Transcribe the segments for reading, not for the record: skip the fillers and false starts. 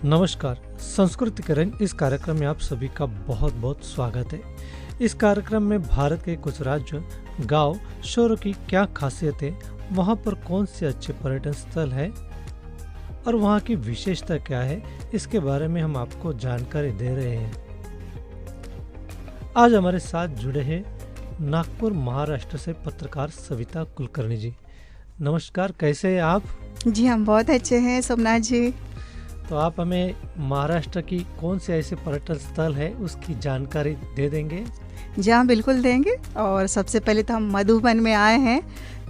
नमस्कार। संस्कृति के रंग इस कार्यक्रम में आप सभी का बहुत बहुत स्वागत है। इस कार्यक्रम में भारत के कुछ राज्य, गांव, शहरों की क्या खासियत है, वहां पर कौन से अच्छे पर्यटन स्थल है और वहां की विशेषता क्या है, इसके बारे में हम आपको जानकारी दे रहे हैं। आज हमारे साथ जुड़े हैं नागपुर महाराष्ट्र से पत्रकार सविता कुलकर्णी जी। नमस्कार, कैसे हैं आप? जी हम बहुत अच्छे हैं सोमनाथ जी। तो आप हमें महाराष्ट्र की कौन से ऐसे पर्यटन स्थल है उसकी जानकारी दे देंगे? जी हाँ, बिल्कुल देंगे। और सबसे पहले तो हम मधुबन में आए हैं,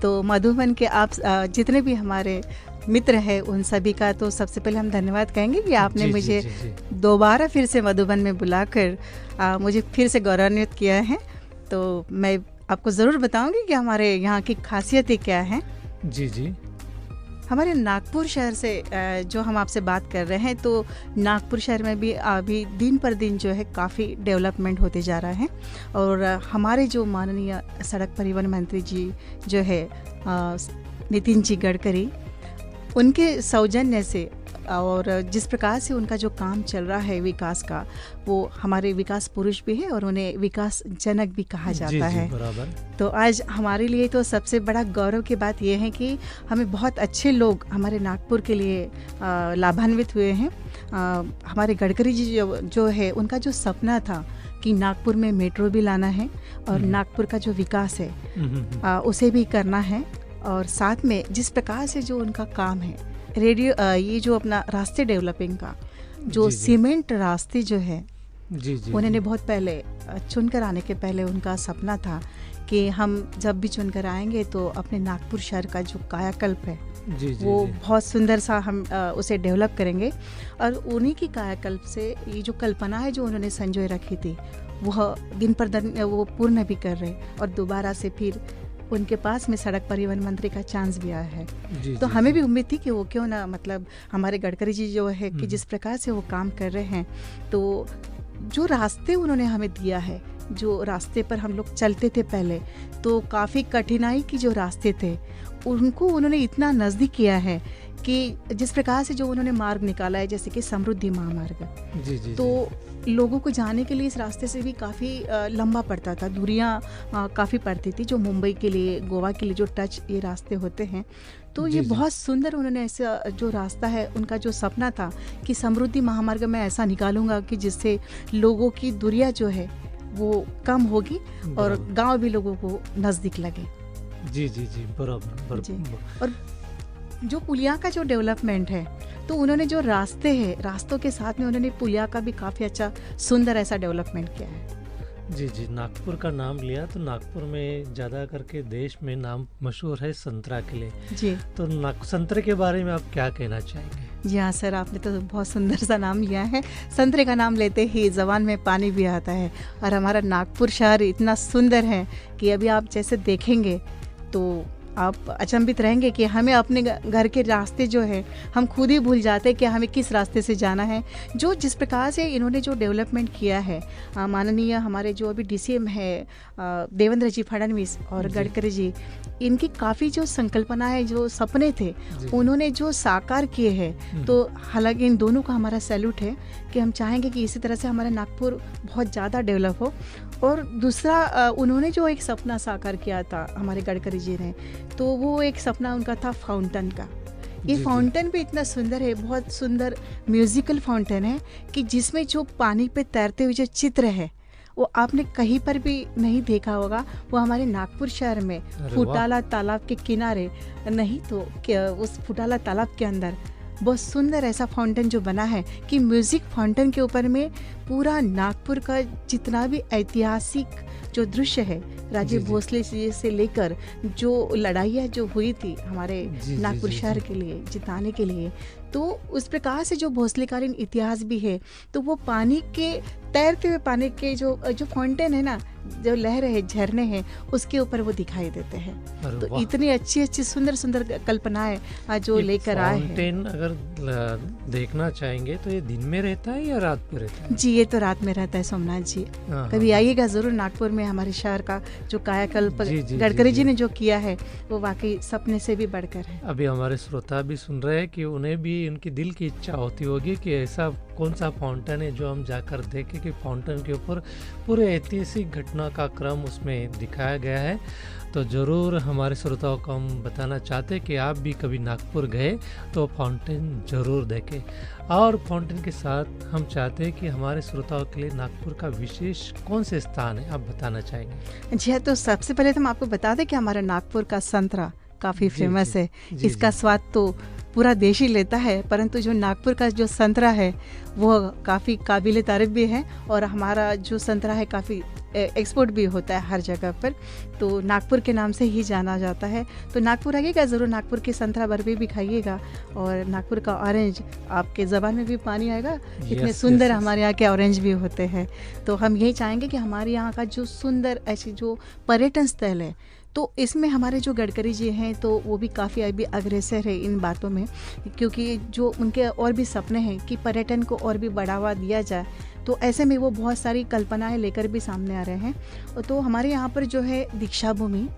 तो मधुबन के आप जितने भी हमारे मित्र हैं उन सभी का तो सबसे पहले हम धन्यवाद कहेंगे कि आपने मुझे दोबारा फिर से मधुबन में बुलाकर मुझे फिर से गौरवान्वित किया है। तो मैं आपको ज़रूर बताऊंगी कि हमारे यहाँ की खासियतें क्या हैं। जी जी। हमारे नागपुर शहर से जो हम आपसे बात कर रहे हैं, तो नागपुर शहर में भी अभी दिन पर दिन जो है काफ़ी डेवलपमेंट होते जा रहा है। और हमारे जो माननीय सड़क परिवहन मंत्री जी जो है नितिन जी गडकरी, उनके सौजन्य से और जिस प्रकार से उनका जो काम चल रहा है विकास का, वो हमारे विकास पुरुष भी है और उन्हें विकास जनक भी कहा जाता है। बराबर। तो आज हमारे लिए तो सबसे बड़ा गौरव की बात यह है कि हमें बहुत अच्छे लोग हमारे नागपुर के लिए लाभान्वित हुए हैं। हमारे गडकरी जी जो है, उनका जो सपना था कि नागपुर में मेट्रो भी लाना है और नागपुर का जो विकास है उसे भी करना है। और साथ में जिस प्रकार से जो उनका काम है रेडियो, ये जो अपना रास्ते डेवलपिंग का जो सीमेंट रास्ते जो है, उन्होंने बहुत पहले चुनकर आने के पहले उनका सपना था कि हम जब भी चुनकर आएंगे तो अपने नागपुर शहर का जो कायाकल्प है वो बहुत सुंदर सा हम उसे डेवलप करेंगे। और उन्हीं की कायाकल्प से ये जो कल्पना है जो उन्होंने संजोए रखी थी, वह दिन पर दिन वो पूर्ण भी कर रहे और दोबारा से फिर उनके पास में सड़क परिवहन मंत्री का चांस भी आया है। तो हमें भी उम्मीद थी कि वो क्यों ना, मतलब हमारे गडकरी जी जो है कि जिस प्रकार से वो काम कर रहे हैं, तो जो रास्ते उन्होंने हमें दिया है, जो रास्ते पर हम लोग चलते थे पहले, तो काफ़ी कठिनाई की जो रास्ते थे उनको उन्होंने इतना नज़दीक किया है कि जिस प्रकार से जो उन्होंने मार्ग निकाला है, जैसे कि समृद्धि महामार्ग, तो लोगों को जाने के लिए इस रास्ते से भी काफ़ी लंबा पड़ता था, दूरियां काफ़ी पड़ती थी, जो मुंबई के लिए, गोवा के लिए जो टच ये रास्ते होते हैं। तो ये बहुत सुंदर उन्होंने ऐसा जो रास्ता है, उनका जो सपना था कि समृद्धि महामार्ग में ऐसा निकालूंगा कि जिससे लोगों की दूरियां जो है वो कम होगी और गाँव भी लोगों को नज़दीक लगे। जी जी जी, बराबर। और जो पुलिया का जो डेवलपमेंट है, तो उन्होंने जो रास्ते हैं, रास्तों के साथ में उन्होंने पुलिया का भी काफ़ी अच्छा सुंदर ऐसा डेवलपमेंट किया है। जी जी। नागपुर का नाम लिया तो नागपुर में ज़्यादा करके देश में नाम मशहूर है संतरा के लिए। जी। तो संतरे के बारे में आप क्या कहना चाहेंगे? जी हाँ सर, आपने तो बहुत सुंदर सा नाम लिया है। संतरे का नाम लेते ही ज़बान में पानी भी आता है। और हमारा नागपुर शहर इतना सुंदर है कि अभी आप जैसे देखेंगे तो आप अचंभित रहेंगे कि हमें अपने घर के रास्ते जो है हम खुद ही भूल जाते हैं कि हमें किस रास्ते से जाना है। जो जिस प्रकार से इन्होंने जो डेवलपमेंट किया है, माननीय हमारे जो अभी डीसीएम है देवेंद्र जी फडणवीस और गडकरी जी, इनकी काफ़ी जो संकल्पना है, जो सपने थे उन्होंने जो साकार किए हैं, तो हालांकि इन दोनों का हमारा सैल्यूट है कि हम चाहेंगे कि इसी तरह से हमारा नागपुर बहुत ज़्यादा डेवलप हो। और दूसरा, उन्होंने जो एक सपना साकार किया था हमारे गडकरी जी ने, तो वो एक सपना उनका था फाउंटेन का। ये फाउंटेन भी इतना सुंदर है, बहुत सुंदर म्यूजिकल फाउंटेन है कि जिसमें जो पानी पे तैरते हुए जो चित्र है वो आपने कहीं पर भी नहीं देखा होगा। वो हमारे नागपुर शहर में फुटाला तालाब के किनारे, नहीं तो उस फुटाला तालाब के अंदर बहुत सुंदर ऐसा फाउंटेन जो बना है कि म्यूजिक फाउंटेन के ऊपर में पूरा नागपुर का जितना भी ऐतिहासिक जो दृश्य है, राजे भोसले से लेकर जो लड़ाइयाँ जो हुई थी हमारे नागपुर शहर के लिए जिताने के लिए, तो उस प्रकार से जो भोसलेकालीन इतिहास भी है, तो वो पानी के तैरते हुए पानी के जो फाउंटेन है ना, जो लहरें हैं, झरने हैं, उसके ऊपर वो दिखाई देते हैं। तो इतनी अच्छी अच्छी सुंदर सुंदर कल्पनाएं जो लेकर आए हैं। फाउंटेन अगर देखना चाहेंगे तो ये दिन में रहता है या रात में रहता है? जी, ये तो रात में रहता है सोमनाथ जी। कभी आइएगा जरूर नागपुर में। हमारे शहर का जो कायाकल्प गडकरी जी ने जो किया है वो वाकई सपने से भी बढ़कर है। अभी हमारे श्रोता भी सुन रहे हैं कि उन्हें भी कि उनकी दिल की इच्छा होती होगी कि ऐसा कौन सा फाउंटेन है जो हम जाकर देखें कि फाउंटेन के ऊपर पूरे ऐतिहासिक घटना का क्रम उसमें दिखाया गया है। तो ज़रूर हमारे श्रोताओं को हम बताना चाहते हैं कि आप भी कभी नागपुर गए तो फाउंटेन ज़रूर देखें। और फाउंटेन के साथ हम चाहते हैं कि हमारे श्रोताओं के लिए नागपुर का विशेष कौन से स्थान है, आप बताना चाहेंगे? जी हाँ, तो सबसे पहले तो हम आपको बता दें कि हमारा नागपुर का संतरा काफ़ी फेमस है। इसका स्वाद तो पूरा देश ही लेता है, परंतु जो नागपुर का जो संतरा है वो काफ़ी काबिल तारीफ भी है और हमारा जो संतरा है काफ़ी एक्सपोर्ट भी होता है हर जगह पर, तो नागपुर के नाम से ही जाना जाता है। तो नागपुर आइएगा ज़रूर, नागपुर की संतरा बर्फी भी खाइएगा और नागपुर का ऑरेंज, आपके ज़बान में भी पानी आएगा, इतने सुंदर हमारे यहाँ के ऑरेंज भी होते हैं। तो हम यही चाहेंगे कि हमारे यहाँ का जो सुंदर ऐसी जो पर्यटन स्थल है, तो इसमें हमारे जो गडकरी जी हैं तो वो भी काफ़ी अभी अग्रेसर है इन बातों में, क्योंकि जो उनके और भी सपने हैं कि पर्यटन को और भी बढ़ावा दिया जाए, तो ऐसे में वो बहुत सारी कल्पनाएं लेकर भी सामने आ रहे हैं। तो हमारे यहाँ पर जो है दीक्षा भूमि,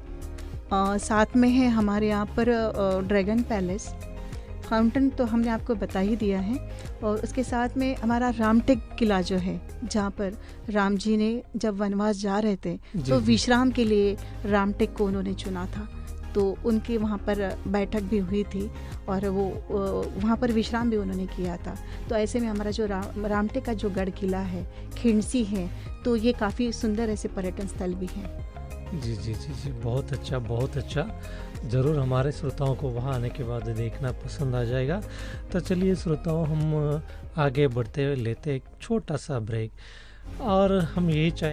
साथ में है हमारे यहाँ पर ड्रैगन पैलेस, फाउंटेन तो हमने आपको बता ही दिया है, और उसके साथ में हमारा रामटेक किला जो है, जहाँ पर राम जी ने जब वनवास जा रहे थे तो विश्राम के लिए रामटेक को उन्होंने चुना था, तो उनके वहाँ पर बैठक भी हुई थी और वो वहाँ पर विश्राम भी उन्होंने किया था। तो ऐसे में हमारा जो रामटेक का जो गढ़ किला है, खिंडसी है, तो ये काफ़ी सुंदर ऐसे पर्यटन स्थल भी हैं। जी जी जी जी, बहुत अच्छा बहुत अच्छा। ज़रूर हमारे श्रोताओं को वहाँ आने के बाद देखना पसंद आ जाएगा। तो चलिए श्रोताओं, हम आगे बढ़ते हुए लेते एक छोटा सा ब्रेक, और हम यही चाहें